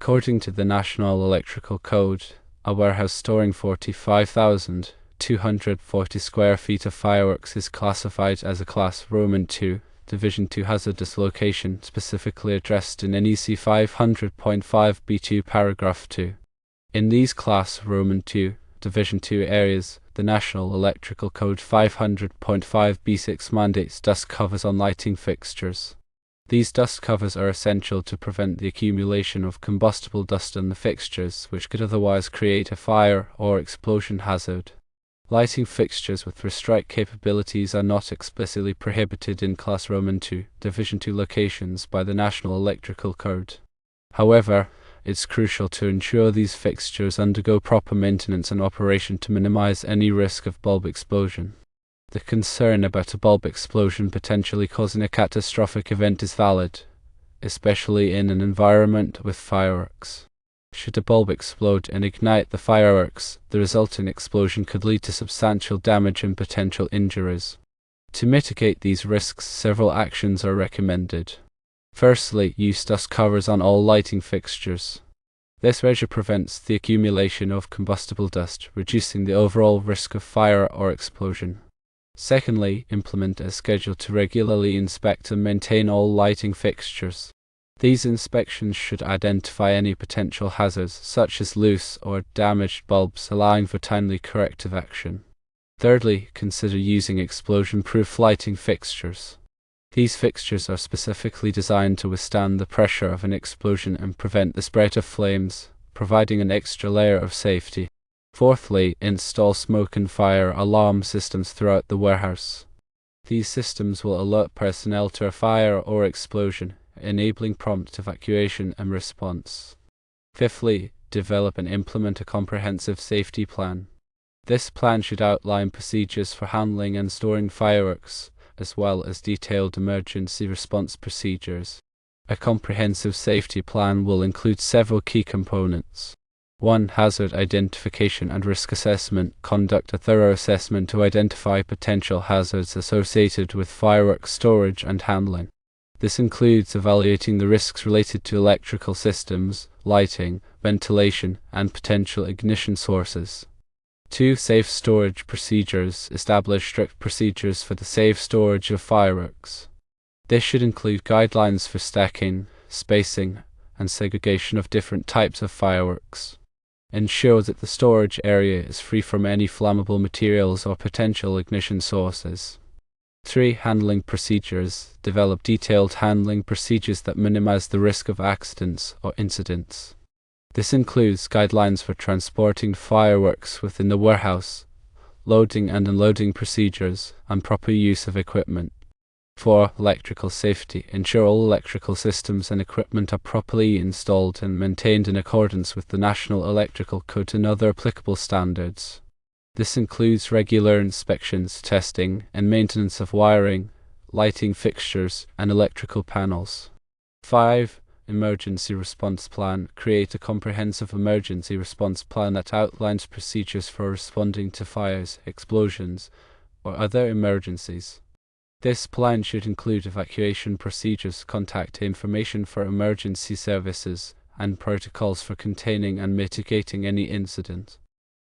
According to the National Electrical Code, a warehouse storing 45,240 square feet of fireworks is classified as a Class Roman II, Division II hazardous location, specifically addressed in NEC 500.5b2 paragraph 2. In these Class Roman II, Division II areas, the National Electrical Code 500.5b6 mandates dust covers on lighting fixtures. These dust covers are essential to prevent the accumulation of combustible dust on the fixtures, which could otherwise create a fire or explosion hazard. Lighting fixtures with restrike capabilities are not explicitly prohibited in Class Roman II, Division II locations by the National Electrical Code. However, it's crucial to ensure these fixtures undergo proper maintenance and operation to minimize any risk of bulb explosion. The concern about a bulb explosion potentially causing a catastrophic event is valid, especially in an environment with fireworks. Should a bulb explode and ignite the fireworks, the resulting explosion could lead to substantial damage and potential injuries. To mitigate these risks, several actions are recommended. Firstly, use dust covers on all lighting fixtures. This measure prevents the accumulation of combustible dust, reducing the overall risk of fire or explosion. Secondly, implement a schedule to regularly inspect and maintain all lighting fixtures. These inspections should identify any potential hazards, such as loose or damaged bulbs, allowing for timely corrective action. Thirdly, consider using explosion-proof lighting fixtures. These fixtures are specifically designed to withstand the pressure of an explosion and prevent the spread of flames, providing an extra layer of safety. Fourthly, install smoke and fire alarm systems throughout the warehouse. These systems will alert personnel to a fire or explosion, enabling prompt evacuation and response. Fifthly, develop and implement a comprehensive safety plan. This plan should outline procedures for handling and storing fireworks, as well as detailed emergency response procedures. A comprehensive safety plan will include several key components. 1. Hazard identification and risk assessment. Conduct a thorough assessment to identify potential hazards associated with fireworks storage and handling. This includes evaluating the risks related to electrical systems, lighting, ventilation, and potential ignition sources. 2. Safe storage procedures. Establish strict procedures for the safe storage of fireworks. This should include guidelines for stacking, spacing, and segregation of different types of fireworks. Ensure that the storage area is free from any flammable materials or potential ignition sources. 3. Handling procedures. Develop detailed handling procedures that minimize the risk of accidents or incidents. This includes guidelines for transporting fireworks within the warehouse, loading and unloading procedures, and proper use of equipment. 4. Electrical safety. Ensure all electrical systems and equipment are properly installed and maintained in accordance with the National Electrical Code and other applicable standards. This includes regular inspections, testing, and maintenance of wiring, lighting fixtures, and electrical panels. 5. Emergency response plan. Create a comprehensive emergency response plan that outlines procedures for responding to fires, explosions, or other emergencies. This plan should include evacuation procedures, contact information for emergency services, and protocols for containing and mitigating any incident.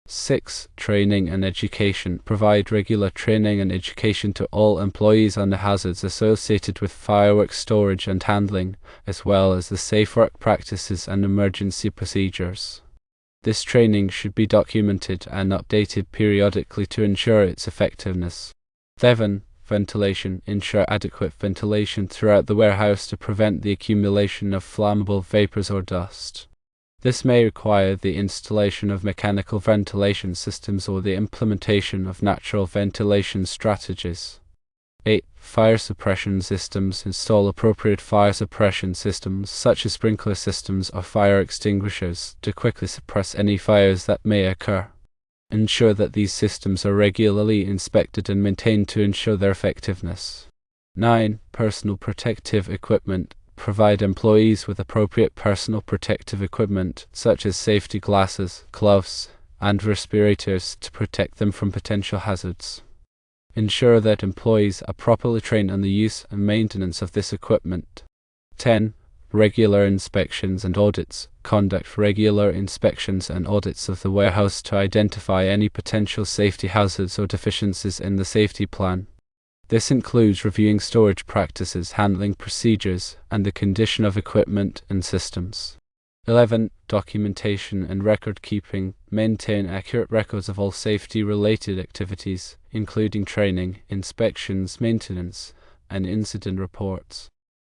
6. Training and education. Provide regular training and education to all employees on the hazards associated with fireworks storage and handling, as well as the safe work practices and emergency procedures. This training should be documented and updated periodically to ensure its effectiveness. 7. Ventilation. Ensure adequate ventilation throughout the warehouse to prevent the accumulation of flammable vapors or dust. This may require the installation of mechanical ventilation systems or the implementation of natural ventilation strategies. 8. Fire suppression systems. Install appropriate fire suppression systems, such as sprinkler systems or fire extinguishers, to quickly suppress any fires that may occur. Ensure that these systems are regularly inspected and maintained to ensure their effectiveness. 9. Personal protective equipment. Provide employees with appropriate personal protective equipment, such as safety glasses, gloves, and respirators to protect them from potential hazards. Ensure that employees are properly trained on the use and maintenance of this equipment. 10. regular inspections and audits. Conduct regular inspections and audits of the warehouse to identify any potential safety hazards or deficiencies in the safety plan. This includes reviewing storage practices, handling procedures, and the condition of equipment and systems. 11. Documentation and record keeping. Maintain accurate records of all safety-related activities, including training, inspections, maintenance, and incident reports.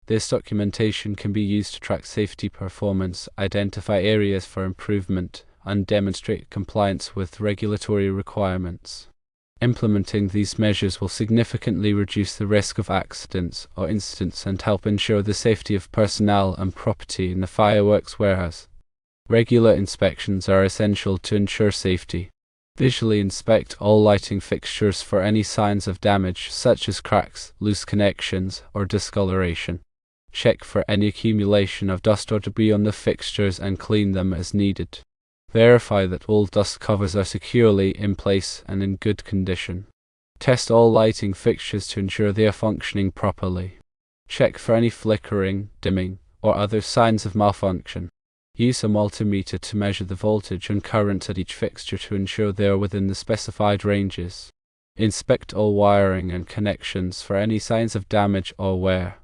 This documentation can be used to track safety performance, identify areas for improvement, and demonstrate compliance with regulatory requirements. Implementing these measures will significantly reduce the risk of accidents or incidents and help ensure the safety of personnel and property in the fireworks warehouse. Regular inspections are essential to ensure safety. Visually inspect all lighting fixtures for any signs of damage, such as cracks, loose connections, or discoloration. Check for any accumulation of dust or debris on the fixtures and clean them as needed. Verify that all dust covers are securely in place and in good condition. Test all lighting fixtures to ensure they are functioning properly. Check for any flickering, dimming, or other signs of malfunction. Use a multimeter to measure the voltage and current at each fixture to ensure they are within the specified ranges. Inspect all wiring and connections for any signs of damage or wear.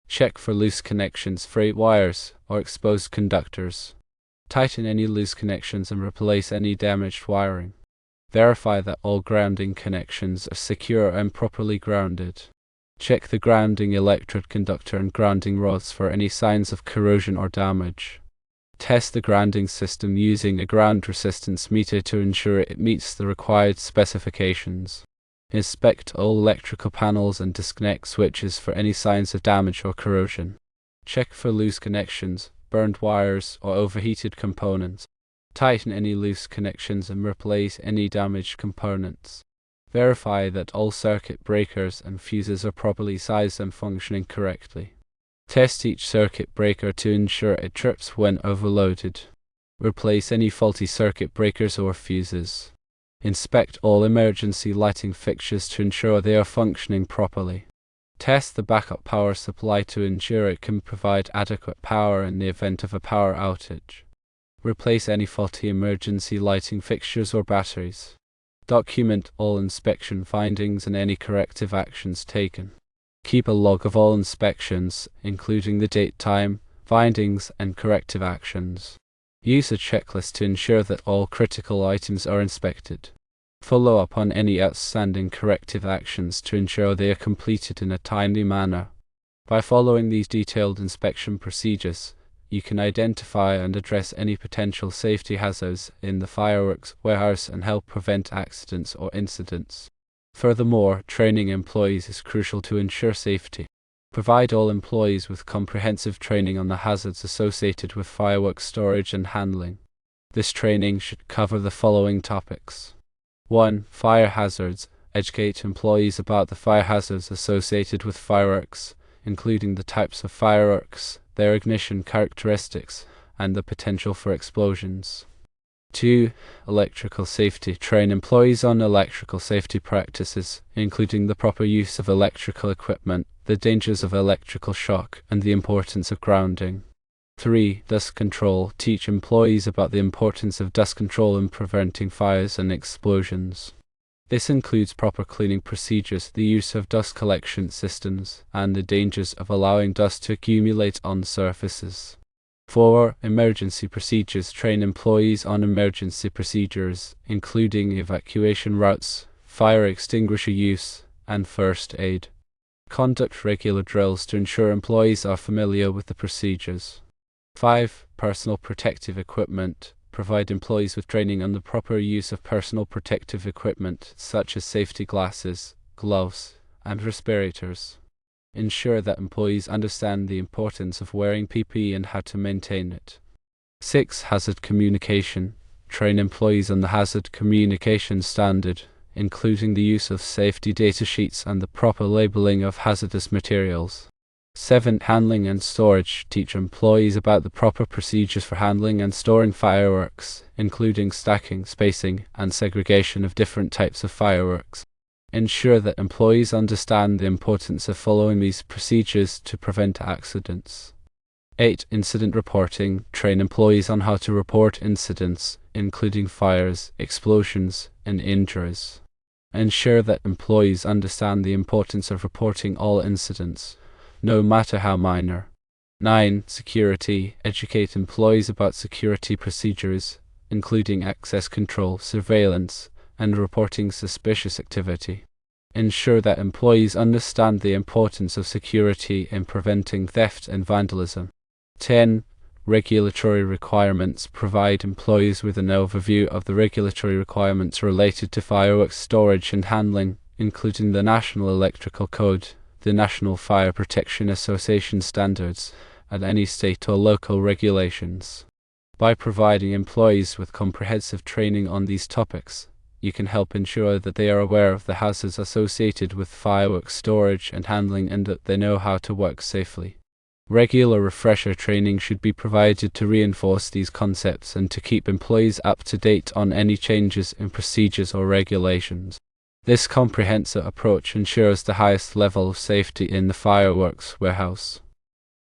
Check for loose connections, frayed wires, or exposed conductors. Tighten any loose connections and replace any damaged wiring. Verify that all grounding connections are secure and properly grounded. Check the grounding electrode conductor and grounding rods for any signs of corrosion or damage. Test the grounding system using a ground resistance meter to ensure it meets the required specifications. Inspect all electrical panels and disconnect switches for any signs of damage or corrosion. Check for loose connections, burned wires, or overheated components. Tighten any loose connections and replace any damaged components. Verify that all circuit breakers and fuses are properly sized and functioning correctly. Test each circuit breaker to ensure it trips when overloaded. Replace any faulty circuit breakers or fuses. Inspect all emergency lighting fixtures to ensure they are functioning properly. Test the backup power supply to ensure it can provide adequate power in the event of a power outage. Replace any faulty emergency lighting fixtures or batteries. Document all inspection findings and any corrective actions taken. Keep a log of all inspections, including the date, time, findings, and corrective actions. Use a checklist to ensure that all critical items are inspected. Follow up on any outstanding corrective actions to ensure they are completed in a timely manner. By following these detailed inspection procedures, you can identify and address any potential safety hazards in the fireworks warehouse and help prevent accidents or incidents. Furthermore, training employees is crucial to ensure safety. Provide all employees with comprehensive training on the hazards associated with fireworks storage and handling. This training should cover the following topics. 1. Fire hazards. Educate employees about the fire hazards associated with fireworks, including the types of fireworks, their ignition characteristics, and the potential for explosions. 2. Electrical safety. Train employees on electrical safety practices, including the proper use of electrical equipment, the dangers of electrical shock, and the importance of grounding. 3. Dust control. Teach employees about the importance of dust control in preventing fires and explosions. This includes proper cleaning procedures, the use of dust collection systems, and the dangers of allowing dust to accumulate on surfaces. 4. Emergency procedures. Train employees on emergency procedures, including evacuation routes, fire extinguisher use, and first aid. Conduct regular drills to ensure employees are familiar with the procedures. 5. Personal protective equipment. Provide employees with training on the proper use of personal protective equipment, such as safety glasses, gloves, and respirators. Ensure that employees understand the importance of wearing PPE and how to maintain it. 6. Hazard communication. Train employees on the hazard communication standard, including the use of safety data sheets and the proper labeling of hazardous materials. 7. Handling and storage. Teach employees about the proper procedures for handling and storing fireworks, including stacking, spacing, and segregation of different types of fireworks. Ensure that employees understand the importance of following these procedures to prevent accidents. 8. Incident reporting. Train employees on how to report incidents, including fires, explosions, and injuries. Ensure that employees understand the importance of reporting all incidents, no matter how minor. 9. Security. Educate employees about security procedures, including access control, surveillance, and reporting suspicious activity. Ensure that employees understand the importance of security in preventing theft and vandalism. 10. Regulatory requirements. Provide employees with an overview of the regulatory requirements related to fireworks storage and handling, including the National Electrical Code, the National Fire Protection Association standards, and any state or local regulations. By providing employees with comprehensive training on these topics, you can help ensure that they are aware of the hazards associated with fireworks storage and handling and that they know how to work safely. Regular refresher training should be provided to reinforce these concepts and to keep employees up to date on any changes in procedures or regulations. This comprehensive approach ensures the highest level of safety in the fireworks warehouse.